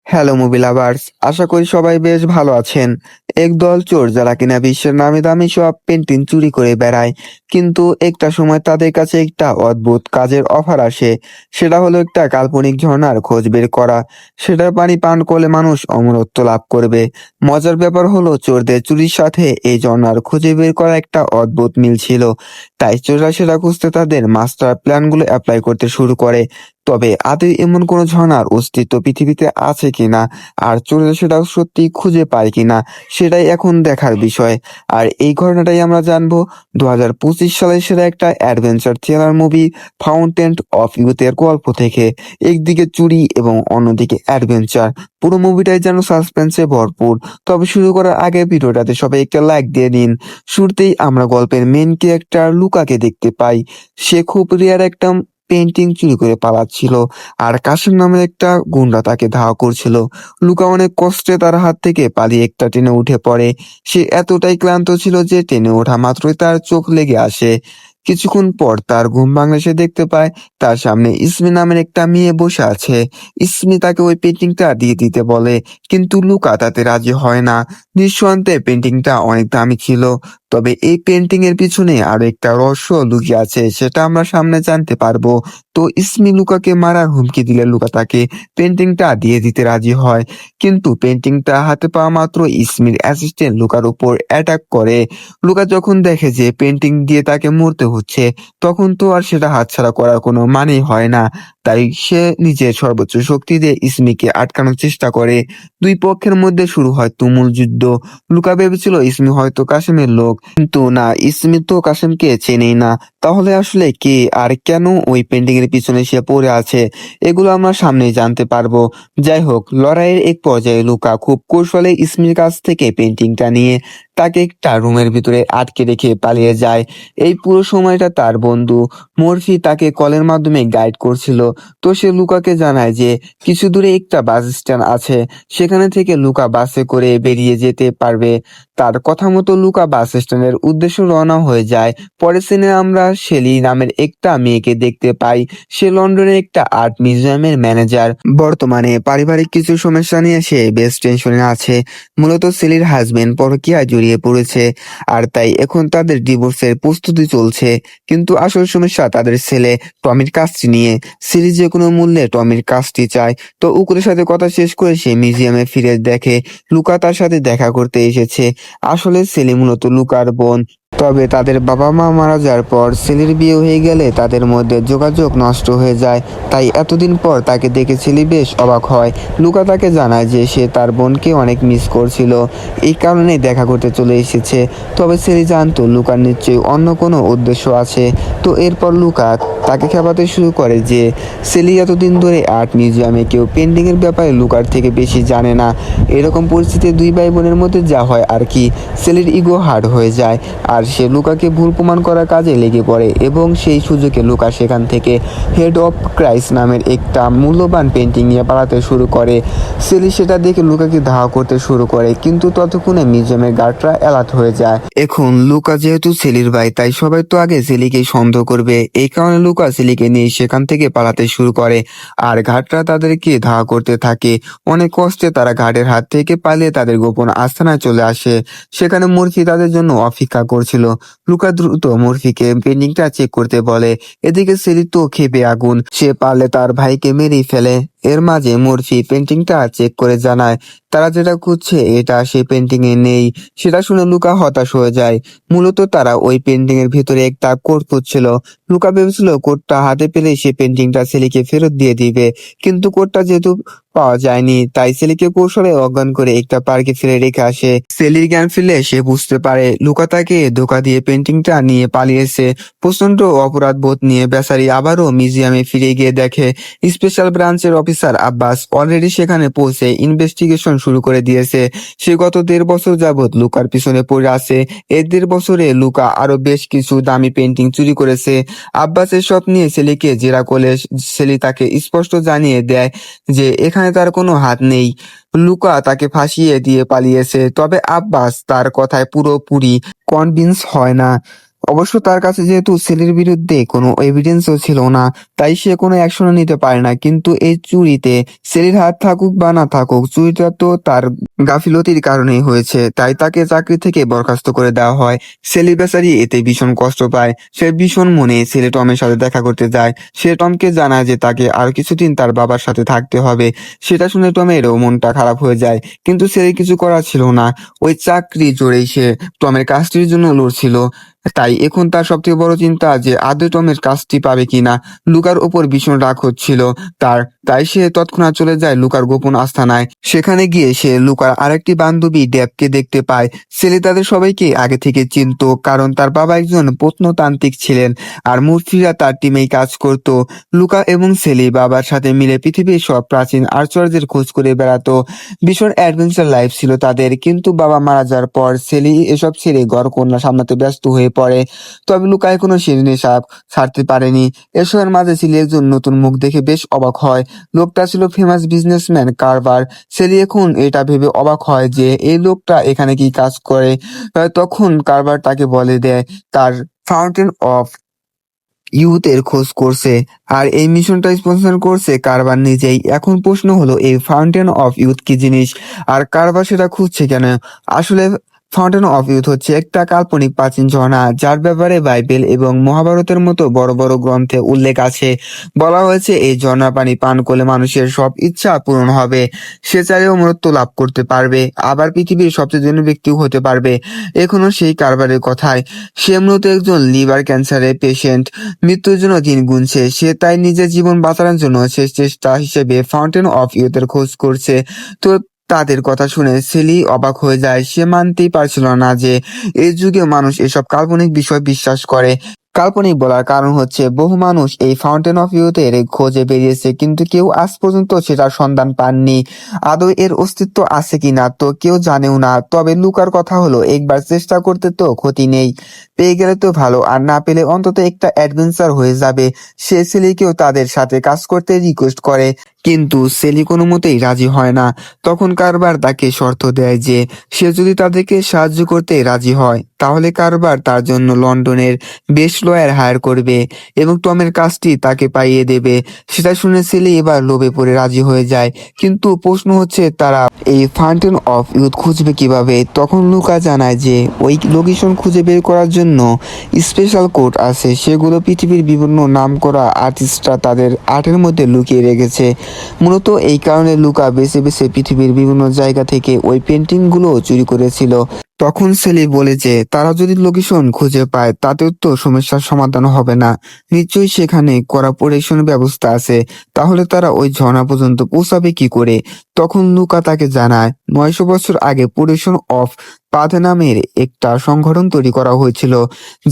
Hello movie lovers, আশা করি সবাই বেশ ভালো আছেন। একদল চোর যারা কিনা বিশ্বের নামি দামি সব পেন্টিং চুরি করে বেড়ায়, কিন্তু একটা সময় তাদের কাছে একটা অদ্ভুত কাজের অফার আসে। সেটা হলো একটা কাল্পনিক ঝর্ণার খোঁজ বের করা। সেটার পানি পান করলে মানুষ অমরত্ব লাভ করবে। মজার ব্যাপার হলো চোরদের চুরির সাথে এই ঝর্ণার খুঁজে বের করা একটা অদ্ভুত মিল ছিল। তাই চোররা সেটা খুঁজতে তাদের মাস্টার প্ল্যানগুলো অ্যাপ্লাই করতে শুরু করে। তবে আদৌ এমন কোনো ঝর্ণার অস্তিত্ব পৃথিবীতে আছে কিনা, আর চোরেরা সেটা সত্যি খুঁজে পায় কিনা, সেটাই এখন দেখার বিষয়। আর এই ঘটনাটাই আমরা জানবো 2025 সালে সেরা একটা adventure thriller movie Fountain of ইউথের গল্প থেকে। একদিকে চুরি এবং অন্যদিকে অ্যাডভেঞ্চার, পুরো মুভিটাই যেন সাসপেন্সে ভরপুর। তবে শুরু করার আগে ভিডিওটাতে সবাই একটা লাইক দিয়ে নিন। শুরুতেই আমরা গল্পের মেন ক্যারেক্টার লুকাকে দেখতে পাই। সে খুব রেয়ার একটা পেন্টিং চুরি করে পালাচ্ছিল, আর কাশিম নামের একটা গুন্ডা তাকে ধাওয়া করছিল। লুকা অনেক কষ্টে তার হাত থেকে পালিয়ে একটা ট্রেনে উঠে পড়ে। সে এতটাই ক্লান্ত ছিল যে ট্রেনে ওঠা মাত্রই তার চোখ লেগে আসে। কিছুক্ষণ পর তার ঘুম ভাঙলে সে দেখতে পায় তার সামনে ইসমি নামের একটা মেয়ে বসে আছে। ইসমি তাকে ওই পেন্টিংটা দিয়ে দিতে বলে, কিন্তু লুকা তাতে রাজি হয় না। নিঃসন্দেহে পেন্টিংটা অনেক দামি ছিল, তবে এই পেন্টিং এর পিছনে আরো একটা রহস্য লুকিয়ে আছে, সেটা আমরা সামনে জানতে পারবো। তো ইসমি লুকাকে মারার হুমকি দিলে লুকা তাকে পেন্টিংটা দিয়ে দিতে রাজি হয়। কিন্তু পেন্টিংটা হাতে পাওয়া মাত্র ইসমির অ্যাসিস্ট্যান্ট লুকার উপর অ্যাটাক করে। লুকা যখন দেখে যে পেন্টিং দিয়ে তাকে মরতে হচ্ছে, তখন তো আর সেটা হাতছাড়া করার কোনো মানেই হয় না। তাই সে নিজের সর্বোচ্চ শক্তি দিয়ে ইসমিকে আটকানোর চেষ্টা করে। দুই পক্ষের মধ্যে শুরু হয় তুমুল যুদ্ধ। লুকা ভেবেছিল ইসমি হয়তো কাশিমের লোক, কিন্তু না, ইসমি তো কাশিমকে চেনেই না। তাহলে আসলে কে আর কেন ওই পেন্টিং এর পিছনে সে পড়ে আছে, এগুলো আমরা সামনেই জানতে পারবো। যাই হোক, লড়াইয়ের এক পর্যায়ে লুকা খুব কৌশলে ইসমির কাছ থেকে পেন্টিংটা নিয়ে তাকে একটা রুমের ভিতরে আটকে রেখে পালিয়ে যায়। এই পুরো সময়টা তার বন্ধু মরফি তাকে কলের মাধ্যমে গাইড করছিল। তো সে লুকাকে জানায় যে কিছু দূরে একটা বাস স্ট্যান্ড আছে, সেখানে থেকে লুকা বাসে করে বেরিয়ে যেতে পারবে। তার কথা মতো লুকা বাস স্ট্যান্ডের উদ্দেশ্যে রওনা হয়ে যায়। পরের সিনে আমরা শেলি নামের একটা মেয়েকে দেখতে পাই। সে লন্ডনের একটা আর্ট মিউজিয়ামের ম্যানেজার। বর্তমানে পারিবারিক কিছু সমস্যা নিয়ে সে বেশ টেনশনে আছে। মূলত সেলির হাজবেন্ড পরকীয়ায় জড়িয়ে পড়েছে, আর তাই এখন তাদের ডিভোর্সের প্রস্তুতি চলছে। কিন্তু আসল সমস্যা তাদের ছেলে টমির কাজটি নিয়ে। সেলি যে কোনো মূল্যে টমির কাজটি চায়। তো উকুলের সাথে কথা শেষ করে সে মিউজিয়ামে ফিরে দেখে লুকা তার সাথে দেখা করতে এসেছে। আসলে সেলি মূলত লুকার বোন। তবে তাদের বাবা মা মারা যাওয়ার পর সেলির বিয়ে হয়ে গেলে তাদের মধ্যে যোগাযোগ নষ্ট হয়ে যায়। তাই এতদিন পর তাকে দেখে সেলি বেশ অবাক হয়। লুকা তাকে জানায় যে সে তার বোনকে অনেক মিস করছিল, এই কারণে দেখা করতে চলে এসেছে। তবে সেলি জানতো লুকার নিশ্চয়ই অন্য কোনো উদ্দেশ্য আছে। তো এরপর লুকা তাকে খেপাতে শুরু করে যে সেলি এতদিন ধরে আর্ট মিউজিয়ামে কেউ পেন্টিং এর ব্যাপারে লুকার থেকে বেশি জানে না। এরকম পরিস্থিতিতে দুই ভাই বোনের মধ্যে যা হয় আর কি, সেলির ইগো হার্ড হয়ে যায়, আর সে লুকাকে ভুল প্রমাণ করার কাজে লেগে পড়ে। এবং সেই সুযোগে লুকা সেখান থেকে হেড অফ ক্রাইস্ট নামের একটা মূল্যবান পেন্টিং নিয়ে পালাতে শুরু করে। সেলি সেটা দেখে লুকাকে ধাওয়া করতে শুরু করে, কিন্তু ততক্ষণে মিউজিয়ামের গার্ডরা অ্যালার্ট হয়ে যায়। এখন লুকা যেহেতু সেলির ভাই, তাই সবাই তো আগে সেলিকেই সন্দেহ করবে। এই কারণে লুকা সেলিকে নিয়ে সেখান থেকে পালাতে শুরু করে, আর গার্ডরা তাদেরকে ধাওয়া করতে থাকে। অনেক কষ্টে তারা গার্ডের হাত থেকে পালিয়ে তাদের গোপন আস্তানায় চলে আসে। সেখানে মর্ফি তাদের জন্য অপেক্ষা করছিল। লুকা দ্রুত মর্ফিকে পেন্টিংটা চেক করতে বলে। এদিকে সেলি তো ক্ষেপে আগুন, সে পারলে তার ভাইকে মেরেই ফেলে। এর মাঝে মর্ফি পেন্টিংটা চেক করে জানায় তারা যেটা খুঁজছে এটা সেই পেন্টিং এ নেই। সেটা শুনে লুকা হতাশ হয়ে যায়। মূলত তারা ওই পেন্টিং এর ভিতরে একটা কোড খুঁজছিল। লুকা ভেবেছিল কোডটা হাতে পেলে সে পেন্টিংটা সেলিকে ফেরত দিয়ে দিবে, কিন্তু কোডটা যেহেতু পাওয়া যায়নি, তাই সেলিকে কৌশলে অজ্ঞান করে একটা পার্কে ফেলে রেখে আসে। সেলির জ্ঞান ফিরলে সে বুঝতে পারে লুকা তাকে ধোঁকা দিয়ে পেন্টিংটা নিয়ে পালিয়েছে। প্রচন্ড অপরাধ বোধ নিয়ে বেচারি আবারও মিউজিয়ামে ফিরে গিয়ে দেখে স্পেশাল ব্রাঞ্চের অফিসার আব্বাস অলরেডি সেখানে পৌঁছে ইনভেস্টিগেশন শুরু করে দিয়েছে। সে গত 1.5 বছর যাবৎ লুকার পিছনে পড়ে আছে। এই 1.5 বছরে লুকা আরো বেশ কিছু দামি পেন্টিং চুরি করেছে। আব্বাসের সব নিয়ে সেলিকে জেরা করলে সেলি তাকে স্পষ্ট জানিয়ে দেয় যে এখানে তার কোনো হাত নেই। লুকা তাকে ফাঁসিয়ে দিয়ে পালিয়েছে। তবে আব্বাস তার কথায় পুরোপুরি কনভিন্স হয় না। অবশ্য তার কাছে যেহেতু সেলির বিরুদ্ধে কোনো এভিডেন্সও ছিল না, তাই সে কোনো অ্যাকশনও নিতে পারে না। কিন্তু এই চুরিতে সেলির হাত থাকুক বা না থাকুক, চুরিটা তো তার গাফিলতির কারণেই হয়েছে, তাই তাকে চাকরি থেকে বরখাস্ত করে দেওয়া হয়। সেলি বেচারি এতে ভীষণ কষ্ট পায়। সে ভীষণ মনে সেলি টমের সাথে দেখা করতে যায়। সে টমকে জানায় যে তাকে আর কিছুদিন তার বাবার সাথে থাকতে হবে। সেটা শুনে টমেরও মনটা খারাপ হয়ে যায়, কিন্তু সেলির কিছু করার ছিল না। ওই চাকরি জোরেই সে টমের কাজটির জন্য লড়ছিল। তাই এখন তার সবথেকে বড় চিন্তা যে আদৌ টমের কাজটি পাবে কিনা। লুকার ওপর ভীষণ রাগ হচ্ছিল তার, তাই সে তৎক্ষণাৎ চলে যায় লুকার গোপন আস্তানায়। সেখানে গিয়ে সে লুকার আরেকটি বান্ধবী ডেবকে দেখতে পায়। সেলি তাদের সবাইকে আগে থেকে চিনতো, কারণ তার বাবা একজন প্রত্নতান্ত্রিক ছিলেন আর মূর্তিরা তার টিমেই কাজ করত। লুকা এবং সেলি বাবার সাথে মিলে পৃথিবীর সব প্রাচীন আর্চারদের খোঁজ করে বেড়াতো। ভীষণ অ্যাডভেঞ্চার লাইফ ছিল তাদের, কিন্তু বাবা মারা যাওয়ার পর সেলি এসব ছেড়ে ঘর কন্যা সামলাতে ব্যস্ত হয়ে পড়ে। তবে লুকা এখনো সেই নেশা ছাড়তে পারেনি। এসবের মাঝে সেলি একজন নতুন মুখ দেখে বেশ অবাক হয়। লোকটা ছিল ফেমাস বিজনেসম্যান কারবার। সেলি এখন এটা ভেবে অবাক হয় যে এই লোকটা এখানে কি কাজ করে। তখন কারবার তাকে বলে দেয় তার ফাউন্টেন অফ ইউথের খোঁজ করছে, আর এই মিশনটা স্পন্সর করছে কারবার নিজেই। এখন প্রশ্ন হলো এই ফাউন্টেন অফ ইউথ কি জিনিস, আর কারবার সেটা খুঁজছে কেন? আসলে ফাউন্টেন অফ ইউথ হচ্ছে একটা কাল্পনিক প্রাচীন ঝর্ণা, যার ব্যাপারে বাইবেল এবং মহাভারতের মতো বড় বড় গ্রন্থে উল্লেখ আছে। বলা হয়েছে এই ঝর্ণার পানি পান করলে মানুষের সব ইচ্ছা পূরণ হবে। সে চাইলেও অমরত্ব লাভ করতে পারবে, আবার পৃথিবীর সবচেয়ে ধনী ব্যক্তিও হতে পারবে। এখনো সেই কারবারের কথায়। সে মূলত একজন লিভার ক্যান্সারের পেশেন্ট, মৃত্যুর জন্য দিন গুনছে। সে তাই নিজের জীবন বাঁচানোর জন্য শেষ চেষ্টা হিসেবে ফাউন্টেন অফ ইউথের খোঁজ করছে। তো তাদের কথা শুনে সেলি অবাক হয়ে যায়। সে মানতেই পারছিল না যে এই যুগে মানুষ এসব কাল্পনিক বিষয় বিশ্বাস করে। কাল্পনিক বলার কারণ হচ্ছে বহু মানুষ এই ফাউন্টেন অফ ইউথের খোঁজে বেরিয়েছে, কিন্তু কেউ আজ পর্যন্ত সেটার সন্ধান পাননি। আদৌ এর অস্তিত্ব আছে কিনা তো কেউ জানেও না। তবে লুকার কথা হলো একবার চেষ্টা করতে তো ক্ষতি নেই। পেয়ে গেলে তো ভালো, আর না পেলে অন্তত একটা অ্যাডভেঞ্চার হয়ে যাবে। সে সেলিকেও তাদের সাথে কাজ করতে রিকোয়েস্ট করে, কিন্তু সেলি কোনো মতেই রাজি হয় না। তখন কারবার তাকে শর্ত দেয় যে সে যদি তাদেরকে সাহায্য করতে রাজি হয়, তাহলে কারবার তার জন্য লন্ডনের বেস্ট লয়ার হায়ার করবে এবং টমের কাজটি তাকে পাইয়ে দেবে। সেটা শুনে সেলি এবার লোভে পড়ে রাজি হয়ে যায়। কিন্তু প্রশ্ন হচ্ছে তারা এই ফাউন্টেন অফ ইউথ খুঁজবে কিভাবে? তখন লুকা জানায় যে ওই লোকেশন খুঁজে বের করার জন্য স্পেশাল কোড আছে, সেগুলো পৃথিবীর বিভিন্ন নামকরা আর্টিস্টরা তাদের আর্টের মধ্যে লুকিয়ে রেখেছে। মূলত এই কারণে লুকা বেছে বেছে পৃথিবীর বিভিন্ন জায়গা থেকে ওই পেন্টিংগুলো চুরি করেছিল। তখন সেলি বলে যে তারা যদি লোকেশন খুঁজে পায় তাতেও তো সমস্যার সমাধান হবে না, নিশ্চয়ই সেখানে করা প্রোটেকশন ব্যবস্থা আছে। তাহলে তারা ওই ঝর্ণা পর্যন্ত পৌঁছাবে কি করে? তখন লুকা তাকে জানায় 900 বছর আগে প্রোটেকশন অফ পাথ নামের একটা সংগঠন তৈরি করা হয়েছিল,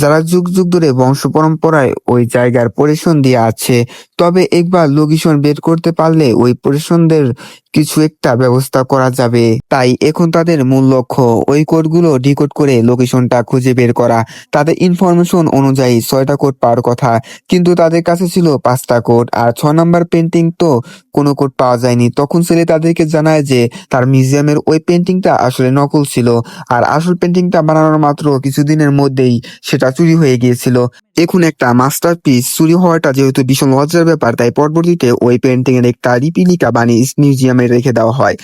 যারা যুগ যুগ ধরে বংশ পরম্পরায় ওই জায়গার প্রোটেকশন দিয়ে আছে। তবে একবার লোকেশন বের করতে পারলে ওই প্রোটেকশনদের কিছু একটা ব্যবস্থা করা যাবে। তাই এখন তাদের মূল লক্ষ্য ওই কোডগুলো ডিকোড করে লোকেশনটা খুঁজে বের করা। তাদের ইনফরমেশন অনুযায়ী 6টা কোড পাওয়ার কথা, কিন্তু তাদের কাছে ছিল 5টা কোড, আর 6 নাম্বার পেন্টিং তো কোনো কোড পাওয়া যায়নি। তখন ছেলে তাদেরকে জানায় যে তার মিউজিয়ামের ওই পেন্টিংটা আসলে নকল ছিল, আর আসল পেন্টিংটা বানানোর মাত্র কিছুদিনের মধ্যেই সেটা চুরি হয়ে গিয়েছিল। এখন একটা মাস্টারপিস চুরি হওয়াটা যেহেতু ভীষণ লজ্জার ব্যাপার, তাই পরবর্তীতে ওই পেন্টিং এর একটা রিপ্লিকা বানিয়ে মিউজিয়ামে রেখে দেওয়া হয়।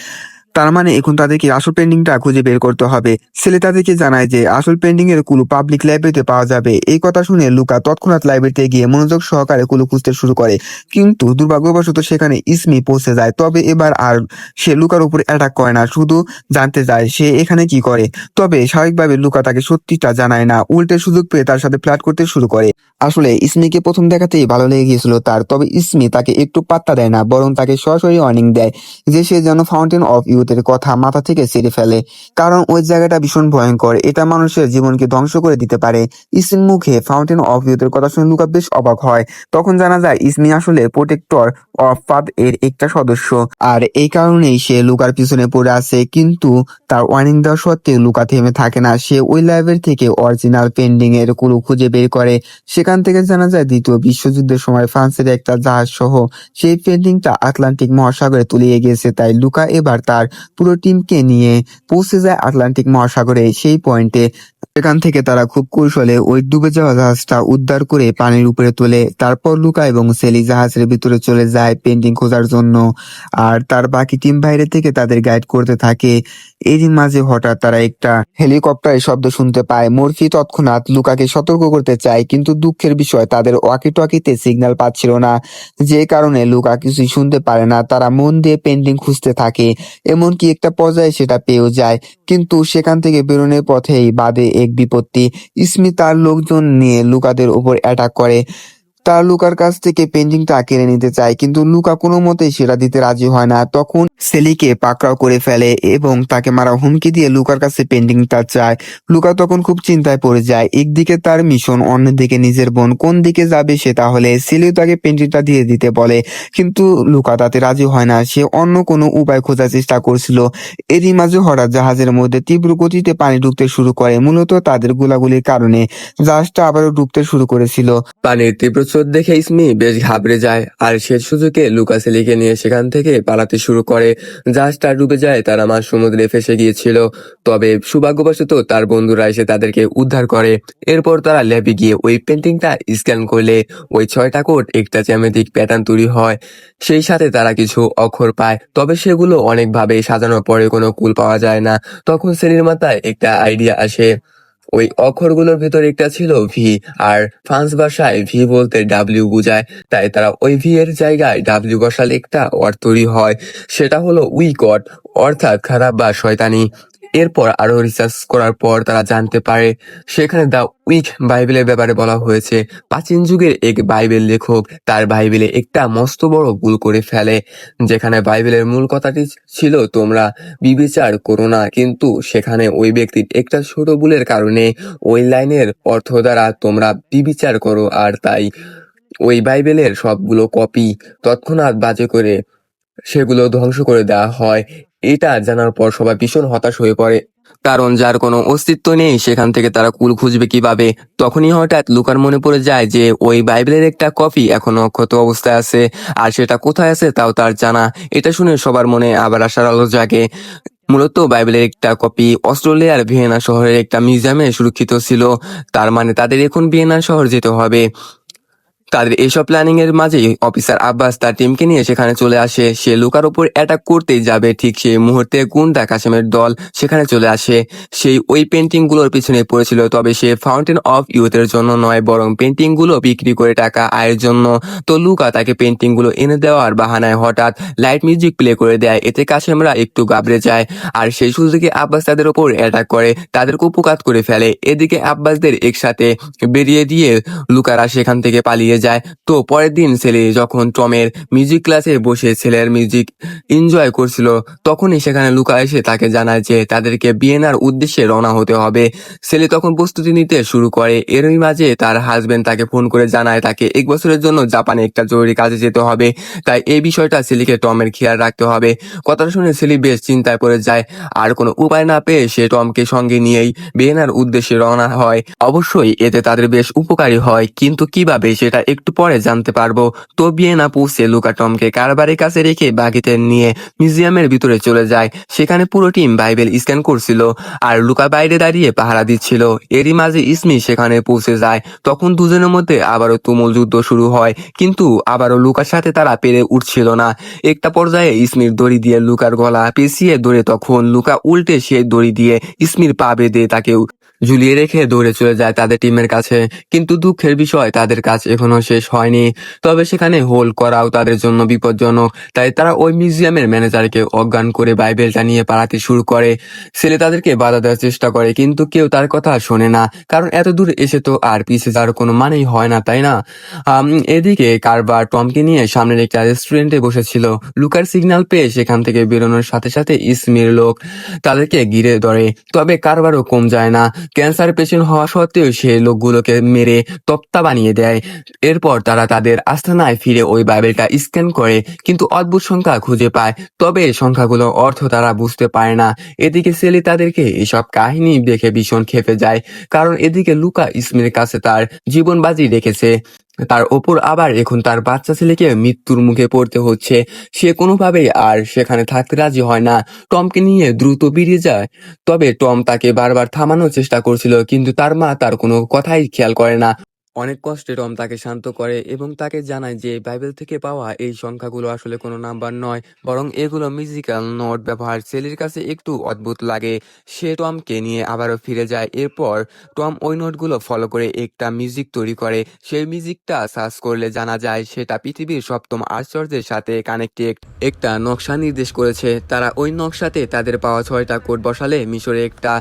তার মানে এখন তাদেরকে আসল পেন্টিংটা খুঁজে বের করতে হবে। ছেলে তাদেরকে জানায় যে আসল পেন্টিং এর কুলু পাবলিক লাইব্রেরিতে পাওয়া যাবে। এই কথা শুনে লুকা তৎক্ষণাৎ লাইব্রেরিতে গিয়ে মনোযোগ সহকারে কুলু খুঁজতে শুরু করে, কিন্তু দুর্ভাগ্যবশত সেখানে ইসমি পৌঁছে যায়। তবে এবার আর সে লুকার উপর অ্যাটাক করে না, শুধু জানতে চায় সে এখানে কি করে। তবে স্বাভাবিকভাবে লুকা তাকে সত্যিটা জানায় না, উল্টে সুযোগ পেয়ে তার সাথে ফ্লার্ট করতে শুরু করে। আসলে ইসমিকে প্রথম দেখাতেই ভালো লেগে গিয়েছিল তার, তবে ইসমি তাকে একটু পাত্তা দেয় না, বরং তাকে সরাসরি ওয়ার্নিং দেয় যে সে যেন ফাউন্টেন অফ ইউথের কথা মাথা থেকে ছেড়ে ফেলে, কারণ ওই জায়গাটা ভীষণ ভয়ঙ্কর, এটা মানুষের জীবনকে ধ্বংস করে দিতে পারে। ইসমির মুখে ফাউন্টেন অফ ইউথের কথা শুনে লুকা বেশ অবাক হয়। তখন জানা যায় ইসমি আসলে প্রোটেক্টর অফ পাথ এর একটা সদস্য, আর এই কারণেই সে লুকার পিছনে পড়ে আছে। কিন্তু তার ওয়ার্নিং দেওয়া সত্ত্বেও লুকা থেমে থাকে না। সে ওই লাইব্রেরি থেকে অরিজিনাল পেন্টিং এর কুলু খুঁজে বের করে। সেখান থেকে জানা যায় দ্বিতীয় বিশ্বযুদ্ধের সময় ফ্রান্সের একটা জাহাজ সহ সেই পেন্টিংটা আটলান্টিক মহাসাগরে তলিয়ে গেছে। তাই লুকা এবার তার পুরো টিমকে নিয়ে পৌঁছে যায় আটলান্টিক মহাসাগরে। সেই পয়েন্টে সেখান থেকে তারা খুব কৌশলে ওই ডুবে যাওয়া জাহাজটা উদ্ধার করে পানির উপরে তোলে। তারপর লুকা এবং সেলি জাহাজের ভিতরে চলে যায় পেন্টিং খোঁজার জন্য, আর তার বাকি টিম বাইরে থেকে তাদের গাইড করতে থাকে। এরই মাঝে হঠাৎ তারা একটা হেলিকপ্টারের শব্দ শুনতে পায়। মর্ফি তৎক্ষণাৎ লুকাকে সতর্ক করতে চায়, কিন্তু দুঃখের বিষয় তাদের ওয়াকি টকিতে সিগন্যাল পাচ্ছিল না, যে কারণে লুকা কিছুই শুনতে পারে না। তারা মন দিয়ে পেন্টিং খুঁজতে থাকে, এমনকি একটা পর্যায়ে সেটা পেয়েও যায়। কিন্তু সেখান থেকে বেরোনোর পথেই বাদে এক বিপত্তি। স্মিথ তার লোকজন নিয়ে লুকাদের উপর অ্যাটাক করে। তারা লুকার কাছ থেকে পেন্টিংটা কেড়ে নিতে চায়, কিন্তু লুকা কোনো মতেই সেটা দিতে রাজি হয় না। তখন সেলিকে পাকড়াও করে ফেলে এবং তাকে মারা হুমকি দিয়ে লুকার কাছে পেন্টিংটা চায়। লুকা তখন খুব চিন্তায় পড়ে যায়। একদিকে তার মিশন, অন্যদিকে নিজের বোন। কোন দিকে যাবে সে? তাহলে সেলি তাকে পেন্টিংটা দিয়ে দিতে বলে, কিন্তু লুকা তাতে রাজি হয় না। সে অন্য কোনো উপায় খোঁজার চেষ্টা করছিল। এরই মাঝে হঠাৎ জাহাজের মধ্যে তীব্র গতিতে পানি ঢুকতে শুরু করে, মূলত তাদের গোলাগুলির কারণে। জাহাজটা আবারও ডুবতে শুরু করেছিল। পানির তীব্র স্রোত দেখে ইসমি বেশ ঘাবড়ে যায়, আর সে সুযোগে লুকাসেলিকে নিয়ে সেখান থেকে পালাতে শুরু করে। জাহাজটা ডুবে যায়, তারা মাঝ সমুদ্রে ফেসে গিয়েছিল। তবে সৌভাগ্যবশত তার বন্ধুরা এসে তাদেরকে উদ্ধার করে। এরপর তারা ল্যাবে গিয়ে ওই পেন্টিংটা স্ক্যান করলে ওই 6টা কোড একটা জ্যামিতিক প্যাটার্ন তৈরি হয়। সেই সাথে তারা কিছু অক্ষর পায়, তবে সেগুলো অনেকভাবে সাজানোর পরে কোনো কুল পাওয়া যায় না। তখন সেলির মাথায় একটা আইডিয়া আসে। ওই অক্ষরগুলোর ভেতর একটা ছিল ভি, আর ফ্রান্স ভাষায় ভি বলতে ডাব্লিউ বোঝায়। তাই তারা ওই ভি এর জায়গায় ডাব্লিউ বসালে একটা ওয়ার্ড তৈরি হয়, সেটা হলো উইকট, অর্থাৎ খারাপ বা শয়তানি। এরপর আরো রিসার্চ করার পর তারা জানতে পারে সেখানে দ্য উইক বাইবেলের ব্যাপারে বলা হয়েছে। প্রাচীন যুগের এক বাইবেল লেখক তার বাইবেলে একটা মস্ত বড় ভুল করে ফেলে, যেখানে বাইবেলের মূল কথাটি ছিল তোমরা বিবেচার করো না, কিন্তু সেখানে ওই ব্যক্তির একটা ছোট ভুলের কারণে ওই লাইনের অর্থ দ্বারা তোমরা বিবেচার করো, আর তাই ওই বাইবেলের সবগুলো কপি তৎক্ষণাৎ বাজে করে সেগুলো ধ্বংস করে দেওয়া হয়। এটা জানার পর সবাই ভীষণ হতাশ হয়ে পড়ে, কারণ যার কোনো অস্তিত্ব নেই সেখান থেকে তারা কুল খুঁজবে কিভাবে। তখনই হঠাৎ লুকার মনে পড়ে যায় যে ওই বাইবেলের একটা কপি এখনো অক্ষত অবস্থায় আছে, আর সেটা কোথায় আছে তাও তার জানা। এটা শুনে সবার মনে আবার আশার আলো জাগে। মূলত বাইবেলের একটা কপি অস্ট্রেলিয়ার ভিয়েনা শহরের একটা মিউজিয়ামে সুরক্ষিত ছিল। তার মানে তাদের এখন ভিয়েনা শহর যেতে হবে। তাদের এসব প্ল্যানিং এর মাঝেই অফিসার আব্বাস তার টিমকে নিয়ে সেখানে চলে আসে। সে লুকার উপর অ্যাটাক করতেই যাবে, ঠিক সেই মুহূর্তে গুন্ডা কাসেমের দল সেখানে চলে আসে। সেই ওই পেন্টিং গুলোর পিছনে পড়েছিল, তবে সে ফাউন্টেন অফ ইউথের জন্য নয়, বরং পেন্টিং গুলো বিক্রি করে টাকা আয়ের জন্য। তো লুকা তাকে পেন্টিং গুলো এনে দেওয়ার বাহানায় হঠাৎ লাইট মিউজিক প্লে করে দেয়, এতে কাসেমরা একটু ঘাবড়ে যায়। আর সেই সুযোগে আব্বাস তাদের ওপর অ্যাটাক করে তাদেরকে উপকাত করে ফেলে। এদিকে আব্বাসদের একসাথে বেরিয়ে দিয়ে লুকারা সেখান থেকে পালিয়ে যায়। তো পরের দিন ছেলে যখন টমের মিউজিক ক্লাসে বসে ছেলের মিউজিক এনজয় করছিল, তখনই সেখানে লুকা এসে তাকে জানায় যে তাদেরকে ভিয়েনার উদ্দেশ্যে রওনা হতে হবে। ছেলে তখন প্রস্তুতি নিতে শুরু করে। এরই মাঝে তার হাজবেন্ড তাকে ফোন করে জানায় তাকে 1 বছরের জন্য জাপানে একটা জরুরি কাজে যেতে হবে, তাই এই বিষয়টা ছেলেকে টমের খেয়াল রাখতে হবে। কথাটা শুনে ছেলে বেশ চিন্তায় পড়ে যায়, আর কোনো উপায় না পেয়ে সে টমকে সঙ্গে নিয়েই ভিয়েনার উদ্দেশ্যে রওনা হয়। অবশ্যই এতে তাদের বেশ উপকারী হয়, কিন্তু কিভাবে সেটা একটু পরে জানতে পারবো। তো ভিয়েনা পৌঁছে লুকা টমকে কারবারের কাছে রেখে বাকিতে নিয়ে মিউজিয়ামের ভিতরে চলে যায়। সেখানে পুরো টিম বাইবেল স্ক্যান করছিল, আর লুকা বাইরে দাঁড়িয়ে পাহারা দিচ্ছিল। এরই মাঝে ইসমি সেখানে পৌঁছে যায়। তখন দুজনের মধ্যে আবারও তুমুল যুদ্ধ শুরু হয়, কিন্তু আবারও লুকার সাথে তারা পেরে উঠছিল না। একটা পর্যায়ে ইসমির দড়ি দিয়ে লুকার গলা পেঁচিয়ে ধরে, তখন লুকা উল্টে সেই দড়ি দিয়ে ইসমির পা বেঁধে তাকে ঝুলিয়ে রেখে দৌড়ে চলে যায় তাদের টিমের কাছে। কিন্তু দুঃখের বিষয় তাদের কাজ এখনো শেষ হয়নি। তবে সেখানে হোল করাও তাদের জন্য বিপজ্জনক, তাই তারা ওই মিউজিয়ামের ম্যানেজারকে অজ্ঞান করে বাইবেলটা নিয়ে পালাতে শুরু করে। ছেলে তাদেরকে বাধা দেওয়ার চেষ্টা করে, কিন্তু কেউ তার কথা শোনে না, কারণ এত দূর এসে তো আর পিছিয়ে যাওয়ার কোনো মানেই হয় না, তাই না? এদিকে কারবার টমকে নিয়ে সামনের একটা রেস্টুরেন্টে বসেছিল। লুকার সিগন্যাল পেয়ে সেখান থেকে বেরোনোর সাথে সাথে ইসমির লোক তাদেরকে ঘিরে ধরে, তবে কারবারও কম যায় না। ক্যান্সার পেশেন্ট হওয়া সত্ত্বেও সে লোকগুলোকে মেরে তক্তা বানিয়ে দেয়। এরপর তারা তাদের আস্তানায় ফিরে ওই বাইবেলটা স্ক্যান করে, কিন্তু অদ্ভুত সংখ্যা খুঁজে পায়, তবে সংখ্যাগুলো অর্থ তারা বুঝতে পারে না। এদিকে সেলি তাদেরকে এসব কাহিনী দেখে ভীষণ ক্ষেপে যায়, কারণ এদিকে লুকা ইসমির কাছে তার জীবন বাজি রেখেছে। তার ওপর আবার এখন তার বাচ্চা ছেলেকে মৃত্যুর মুখে পড়তে হচ্ছে। সে কোনোভাবেই আর সেখানে থাকতে রাজি হয় না, টমকে নিয়ে দ্রুত বেরিয়ে যায়। তবে টম তাকে বারবার থামানোর চেষ্টা করছিল, কিন্তু তার মা তার কোনো কথাই খেয়াল করে না। অনেক কষ্টে টম তাকে শান্ত করে এবং তাকে জানায় যে বাইবেল থেকে পাওয়া এই সংখ্যাগুলো আসলে কোনো নাম্বার নয়, বরং এগুলো মিউজিক্যাল নোট ব্যবহার। সেলির কাছে একটু অদ্ভুত লাগে। সে টমকে নিয়ে আবারও ফিরে যায়। এরপর টম ওই নোটগুলো ফলো করে একটা মিউজিক তৈরি করে। সেই মিউজিকটা সার্চ করলে জানা যায় সেটা পৃথিবীর সপ্তম আশ্চর্যের সাথে কানেক্টেড। একটা নকশা নির্দেশ করেছে। তারা ওই নকশাতে তাদের পাওয়া 6টা কোড বসালে মিশরে একটা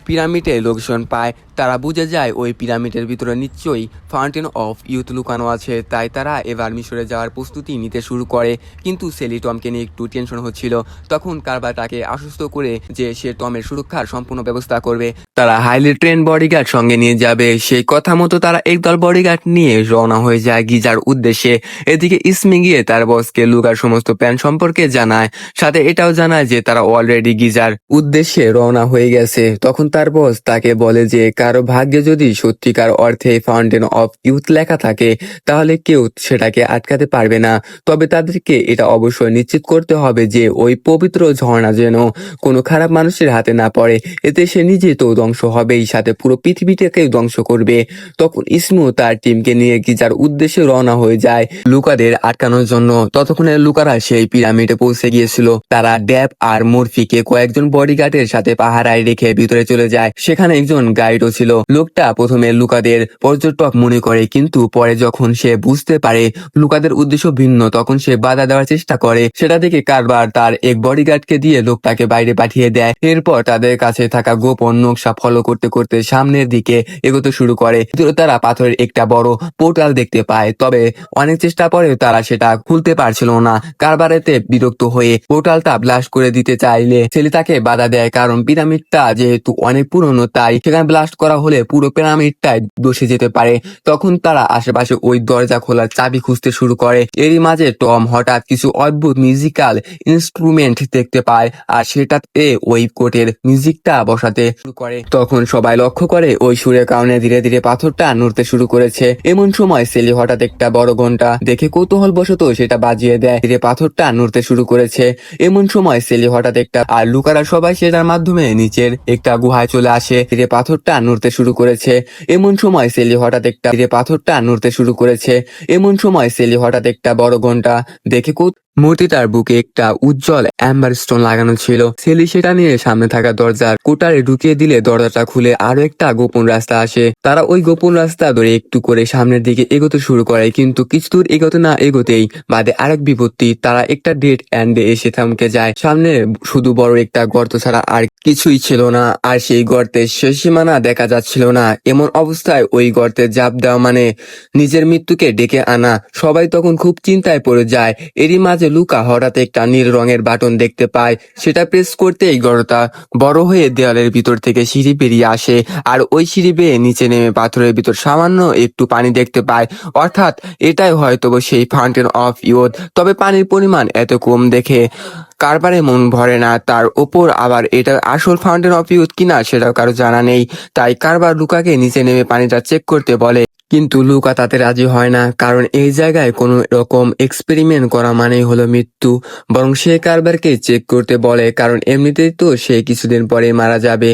পিরামিডের লোকেশন পায়। তারা বুঝে যায় ওই পিরামিডের ভিতরে নিশ্চয়ই ফাউন্টেন অফ ইউথ লুকানো আছে। তাই তারা এবার মিশরে যাওয়ার প্রস্তুতি নিতে শুরু করে। কিন্তু সেলি টমকে নিয়ে একটু টেনশন হচ্ছিল। তখন কারবার তাকে আশ্বস্ত করে যে সে টমের সুরক্ষার সম্পূর্ণ ব্যবস্থা করবে। তারা হাইলি ট্রেন বডিগার্ড সঙ্গে নিয়ে যাবে। সেই কথা মতো তারা একদল বডিগার্ড নিয়ে রওনা হয়ে যায় গিজার উদ্দেশ্যে। এদিকে ইসমি গিয়ে তার বসকে লুকার সমস্ত প্ল্যান সম্পর্কে জানায়, সাথে এটাও জানায় যে তারা অলরেডি গিজার উদ্দেশ্যে রওনা হয়ে গেছে। তখন তার বস তাকে বলে যে কারো ভাগ্যে যদি সত্যিকার অর্থে ফাউন্টেন অফ ইউথ লেখা থাকে তাহলে কেউ সেটাকে আটকাতে পারবে না। তবে তাদেরকে এটা অবশ্যই নিশ্চিত করতে হবে যে ওই পবিত্র ঝর্ণা যেন কোনো খারাপ মানুষের হাতে না পড়ে। এতে সে নিজে তো ধ্বংস হবেই, সাথে পুরো পৃথিবীটাকেও ধ্বংস করবে। তখন ইসমু তার টিমকে নিয়ে গিজার উদ্দেশ্যে রওনা হয়ে যায় লুকাদের আটকানোর জন্য। ততক্ষণে লুকারা সেই পিরামিডে পৌঁছে গিয়েছিল। তারা ড্যাব আর মর্ফিকে কয়েকজন বডিগার্ডের সাথে পাহারায় রেখে ভিতরে চলে যায়। সেখানে একজন গাইডও ছিল। লোকটা প্রথমে লুকাদের পর্যটক মনে করে, কিন্তু পরে যখন সে বুঝতে পারে লুকাদের উদ্দেশ্য ভিন্ন, তখন সে বাধা দেওয়ার চেষ্টা করে। সেটা দেখে কারবার তার এক বডিগার্ডকে দিয়ে লোকটাকে বাইরে পাঠিয়ে দেয়। এরপর তাদের কাছে থাকা গোপন নকশা ফলো করতে করতে সামনের দিকে এগোতে শুরু করে। ভিতরে তারা পাথরের একটা বড় পোর্টাল দেখতে পায়। তবে অনেক চেষ্টা পরেও তারা সেটা খুলতে পারছিল না। কারবারেতে বিরক্ত হয়ে পোর্টালটা ব্লাস্ট করে দিতে চাইলে ছেলে তাকে বাধা দেয়, কারণ পিরামিডটা যেহেতু অনেক পুরনো তাই সেখানে ব্লাস্ট করা হলে পুরো পিরামিডটাই ধসে যেতে পারে। তখন তারা আশেপাশে ওই দরজা খোলার চাবি খুঁজতে শুরু করে। এরই মাঝে টম হঠাৎ কিছু অদ্ভুত মিউজিক্যাল ইনস্ট্রুমেন্ট দেখতে পায় আর সেটাতে ওই কোটের মিউজিকটা বসাতে শুরু করে। তখন সবাই লক্ষ্য করে ওই সুরের কারণে ধীরে ধীরে পাথরটা নড়তে শুরু করেছে। এমন সময় সেলি হঠাৎ একটা বড় ঘন্টা দেখে কৌতূহল বশত সেটা বাজিয়ে দেয়। ধীরে পাথরটা নড়তে শুরু করেছে। এমন সময় সেলি হঠাৎ একটা আর লুকারা সবাই সেটার মাধ্যমে নিচের একটা গুহায় চলে আসে। ধীরে পাথরটা নড়তে শুরু করেছে। এমন সময় সেলি হঠাৎ একটা ধীরে পাথরটা নড়তে শুরু করেছে। এমন সময় সেলি হঠাৎ একটা বড় ঘন্টা দেখে মূর্তিটার বুকে একটা উজ্জ্বল অ্যাম্বার স্টোন লাগানো ছিল। সেলি সেটা নিয়ে সামনে থাকা দরজার কোটারে ঢুকিয়ে দিলে দরজাটা খুলে আরো একটা গোপন রাস্তা আসে। তারা ওই গোপন রাস্তা ধরে একটু করে সামনের দিকে এগোতে শুরু করে, কিন্তু কিছু দূর এগোতে না এগোতেই বাদে আরেক বিপত্তি। তারা একটা ডেড এন্ডে এসে থমকে যায়। সামনে শুধু বড় একটা গর্ত ছাড়া আর কিছুই ছিল না, আর সেই গর্তের শেষ সীমানা দেখা যাচ্ছিল না। এমন অবস্থায় ওই গর্তে ঝাঁপ দেওয়া মানে নিজের মৃত্যুকে ডেকে আনা। সবাই তখন খুব চিন্তায় পড়ে যায়। এরই মাঝে লুকা হঠাৎ একটা নীল রঙের বাটন দেখতে পায়। সেটা প্রেস করতেই গর্তটা বড় হয়ে দেওয়ালের ভিতর থেকে সিঁড়ি বেরিয়ে আসে, আর ওই সিঁড়ি বেয়ে নিচে নেমে পাথরের ভিতর সামান্য একটু পানি দেখতে পায়। অর্থাৎ এটাই হয়তো সেই ফাউন্টেন অফ ইউথ। তবে পানির পরিমাণ এত কম দেখে কারবারে মন ভরে না। তার ওপর আবার এটা আসল ফাউন্টেন অফ ইউথ কিনা সেটাও কারো জানা নেই। তাই কারবার লুকাকে নিচে নেমে পানিটা চেক করতে বলে, কিন্তু লুকা তাতে রাজি হয় না, কারণ এই জায়গায় কোনো রকম এক্সপেরিমেন্ট করা মানেই হলো মৃত্যু। বরং সে কারবারকে চেক করতে বলে, কারণ এমনিতেই তো সে কিছুদিন পরে মারা যাবে।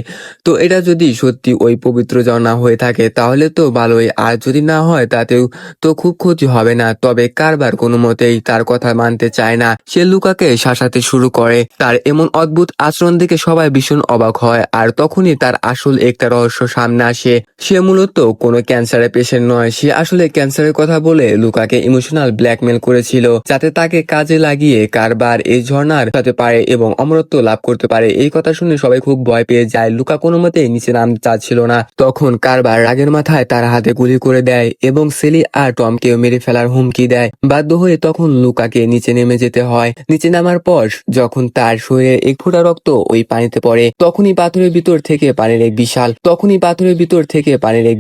তো এটা যদি সত্যি ওই পবিত্র ঝর্ণা হয়ে থাকে তাহলে তো ভালোই, আর যদি না হয় তাতেও তো খুব ক্ষতি হবে না। তবে কারবার কোনো মতেই তার কথা মানতে চায় না। সে লুকাকে শাসাতে শুরু করে। তার এমন অদ্ভুত আচরণ দেখে সবাই ভীষণ অবাক হয়। আর তখনই তার আসল একটা রহস্য সামনে আসে। সে মূলত কোনো ক্যান্সারের পেশেন্ট নয়। সে আসলে ক্যান্সারের কথা বলে লুকাকে ইমোশনাল ব্ল্যাকমেল করেছিল, যাতে তাকে কাজে লাগিয়ে কারবার এই ঝর্ণার সাথে পারে এবং অমরত্ব লাভ করতে পারে। এই কথা শুনে সবাই খুব ভয় পেয়ে যায়। লুকা কোনো মতেই নিচে নামতে চাচ্ছিল না। তখন কারবার রাগের মাথায় তার হাতে গুলি করে দেয় এবং সেলি আর টমকেও মেরে ফেলার হুমকি দেয়। বাধ্য হয়ে তখন লুকাকে নিচে নেমে যেতে হয়। নিচে নামার পর যখন তার শরীরে এক ফোঁটা রক্ত ওই পানিতে পড়ে, তখনই পাথরের ভিতর থেকে পানির এক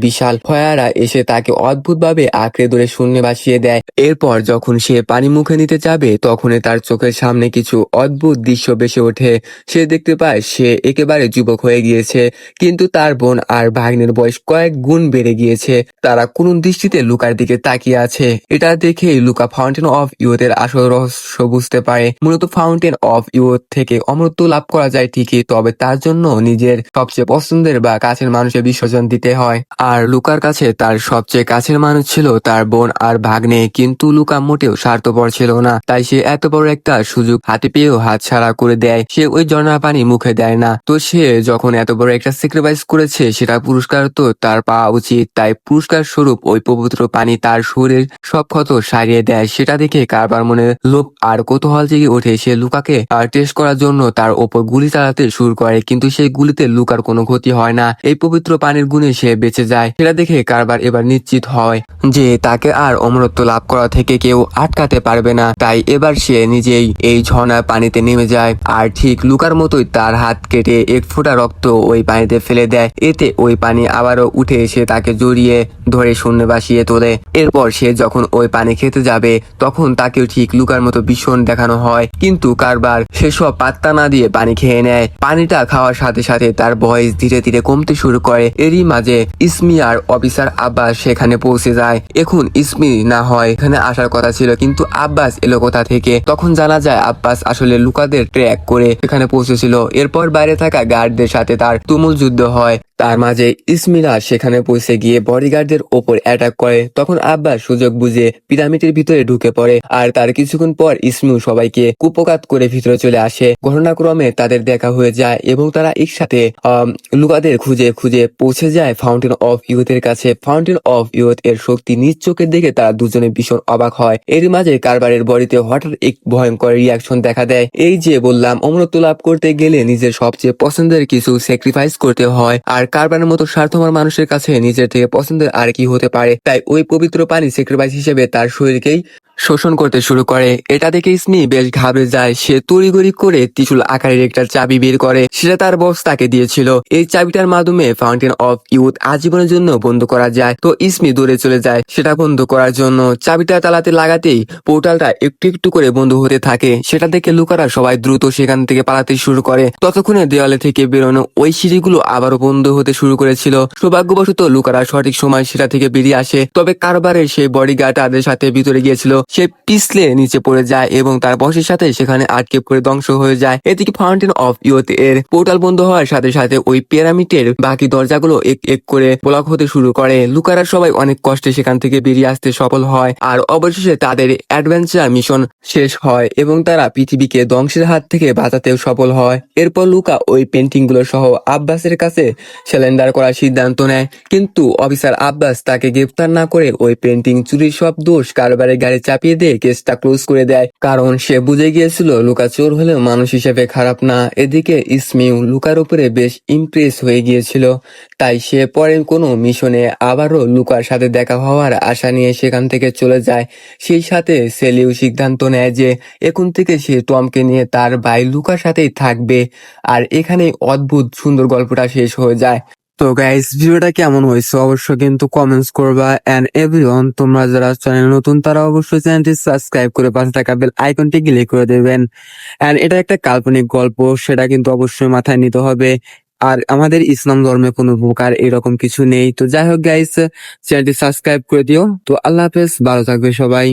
বিশাল ফয়ারা এসে তাকে তাকে অদ্ভুতভাবে আঁকড়ে ধরে শূন্যে ভাসিয়ে দেয়। এরপর যখন সে পানি মুখে নিতে যাবে তখনই তার চোখের সামনে কিছু অদ্ভুত দৃশ্য ভেসে ওঠে। সে দেখতে পায় সে একেবারে যুবক হয়ে গিয়েছে, কিন্তু তার বোন আর ভাগ্নের বয়স কয়েক গুণ বেড়ে গিয়েছে। তারা করুণ দৃষ্টিতে লুকার দিকে তাকিয়ে আছে। এটা দেখেই লুকা ফাউন্টেন অফ ইউথের আসল রহস্য বুঝতে পারে। মূলত ফাউন্টেন অফ ইউথ থেকে অমরত্ব লাভ করা যায় ঠিকই, তবে তার জন্য নিজের সবচেয়ে পছন্দের বা কাছের মানুষের বিসর্জন দিতে হয়। আর লুকার কাছে তার সবচেয়ে কাছের মানুষ ছিল তার বোন আর ভাগ্নে, কিন্তু লুকা মোটেও স্বার্থপর ছিল না। তাই সে এত বড় একটা সুযোগ হাতে পেয়েও হাতছাড়া করে দেয়। সে ওই ঝর্ণার পানি মুখে দেয় না। তো সে যখন এত বড় একটা স্যাক্রিফাইস করেছে, সেটা পুরস্কার তো তার পাওয়া উচিত। তাই পুরস্কার স্বরূপ ওই পবিত্র পানি তার শরীরের সব ক্ষত সারিয়ে দেয়। সেটা দেখে কারবার মনে লোভ আর কৌতূহল জেগে ওঠে। সে লুকাকে টেস্ট করার জন্য তার ওপর গুলি চালাতে শুরু করে, কিন্তু সেই গুলিতে লুকার কোনো ক্ষতি হয় না। এই পবিত্র পানির গুণে সে বেঁচে যায়। সেটা দেখে কারবার এবার নিশ্চিত হয় যে তাকে আর অমরত্ব লাভ করা থেকে কেউ আটকাতে পারবে না। তাই এবার সে নিজেই এই ঝর্ণার পানিতে নেমে যায়, আর ঠিক লুকার মতোই তার হাত কেটে এক ফোঁটা রক্ত ওই পানিতে ফেলে দেয়। এতে ওই পানি আবারও উঠে এসে তাকে জড়িয়ে ধরে শূন্য ভাসিয়ে তোলে। এরপর সে যখন ওই পানি খেতে যাবে তখন তাকেও ঠিক লুকার মতো ভীষণ দেখানো হয়, কিন্তু কারবার সেসব পাত্তা না দিয়ে পানি খেয়ে নেয়। পানিটা খাওয়ার সাথে সাথে তার বয়স ধীরে ধীরে কমতে শুরু করে। এরই মাঝে ইসমি আর অফিসার আব্বাস সেখানে পৌঁছে যায়। এখন ইসমি না হয় এখানে আসার কথা ছিল, কিন্তু আব্বাস এলো কোথা থেকে? তখন জানা যায় আব্বাস আসলে লুকাদের ট্র্যাক করে এখানে পৌঁছেছিল। এরপর বাইরে থাকা গার্ডদের সাথে তার তুমুল যুদ্ধ হয়। তার মাঝে ইসমিরা সেখানে পৌঁছে গিয়ে বডিগার্ডদের ওপর অ্যাটাক করে। তখন আব্বাস সুযোগ বুঝে পিরামিডের ভিতরে ঢুকে পড়ে, আর তার কিছুক্ষণ পর ইসমিও সবাইকে কুপকাত করে ভিতরে চলে আসে। ঘটনাক্রমে তাদের দেখা হয়ে যায় এবং তারা একসাথে লুকাদের খুঁজে খুঁজে পৌঁছে যায় ফাউন্টেন অফ ইউথের কাছে। ফাউন্টেন অফ ইউথ এর শক্তি নিজ চোখে দেখে তারা দুজনে ভীষণ অবাক হয়। এর মাঝে কারবারের বডিতে হঠাৎ এক ভয়ঙ্কর রিয়াকশন দেখা দেয়। এই যে বললাম, অমরত্ব লাভ করতে গেলে নিজের সবচেয়ে পছন্দের কিছু স্যাক্রিফাইস করতে হয়, আর কারবারের মতো স্বার্থপর মানুষের কাছে নিজের থেকে পছন্দের আর কি হতে পারে। তাই ওই পবিত্র পানি স্যাক্রিফাইস হিসেবে তার শরীরকেই শোষণ করতে শুরু করে। এটা দেখে ইসমি বেশ ঘাবড়ে যায়। সে তড়িঘড়ি করে ত্রিশূল আকারের একটা চাবি বের করে, সেটা তার বস তাকে দিয়েছিল। এই চাবিটার মাধ্যমে ফাউন্টেন অফ ইউথ আজীবনের জন্য বন্ধ করা যায়। তো ইসমি দূরে চলে যায় সেটা বন্ধ করার জন্য। চাবিটা তালাতে লাগাতেই পোর্টালটা একটু একটু করে বন্ধ হতে থাকে। সেটা দেখে লুকারা সবাই দ্রুত সেখান থেকে পালাতে শুরু করে। ততক্ষণে দেওয়ালে থেকে বেরোনো ওই সিঁড়িগুলো আবারও বন্ধ হতে শুরু করেছিল। সৌভাগ্যবশত লুকারা সঠিক সময় সেটা থেকে বেরিয়ে আসে। তবে কারবারের সেই বডিগার্ড তাদের সাথে ভিতরে গিয়েছিল, সে পিছলে নিচে পড়ে যায় এবং তার বসের সাথে সেখানে আটকে পড়ে ধ্বংস হয়ে যায়। এদিকে ফাউন্টেন অফ ইউথ এর পোর্টাল বন্ধ হওয়ার সাথে সাথে ওই পিরামিডের বাকি দরজাগুলো এক এক করে ব্লক হতে শুরু করে। লুকারা সবাই অনেক কষ্টে সেখান থেকে বেরিয়ে আসতে সফল হয়, আর অবশেষে তাদের অ্যাডভেঞ্চার মিশন শেষ হয় এবং তারা পৃথিবীকে ধ্বংসের হাত থেকে বাঁচাতেও সফল হয়। এরপর লুকা ওই পেন্টিং গুলো সহ আব্বাসের কাছে সিলিন্ডার করার সিদ্ধান্ত নেয়, কিন্তু অফিসার আব্বাস তাকে গ্রেফতার না করে ওই পেন্টিং চুরির সব দোষ কারবারের গাড়ি চাপিয়ে দিয়ে কেসটা ক্লোজ করে দেয়, কারণ সে বুঝে গিয়েছিল লুকা চোর হলেও মানুষ হিসেবে খারাপ না। এদিকে ইসমিউ লুকার উপরে বেশ ইমপ্রেস হয়ে গিয়েছিল, তাই সে পরের কোনো মিশনে আবারও লুকার সাথে দেখা হওয়ার আশা নিয়ে সেখান থেকে চলে যায়। সেই সাথে সেলিও সিদ্ধান্ত নেয় যে এখন থেকে সে টমকে নিয়ে তার ভাই লুকার সাথেই থাকবে। আর এখানেই অদ্ভুত সুন্দর গল্পটা শেষ হয়ে যায়। তো গাইস, ভিডিওটা কেমন হয়েছে অবশ্যই কিন্তু কমেন্টস করবা। এন্ড এভরিওয়ান, তোমরা যারা চ্যানেল নতুন তারা অবশ্যই চ্যানেলটি সাবস্ক্রাইব করে পাশে থাকা বেল আইকনটি ক্লিক করে দেবেন। এন্ড এটা একটা কাল্পনিক গল্প, সেটা কিন্তু অবশ্যই মাথায় নিতে হবে। আর আমাদের ইসলাম ধর্মে কোনো প্রকার এরকম কিছু নেই। তো যাই হোক গাইস, চ্যানেলটি সাবস্ক্রাইব করে দিও। তো আল্লাহ হাফেজ, ভালো থাকবে সবাই।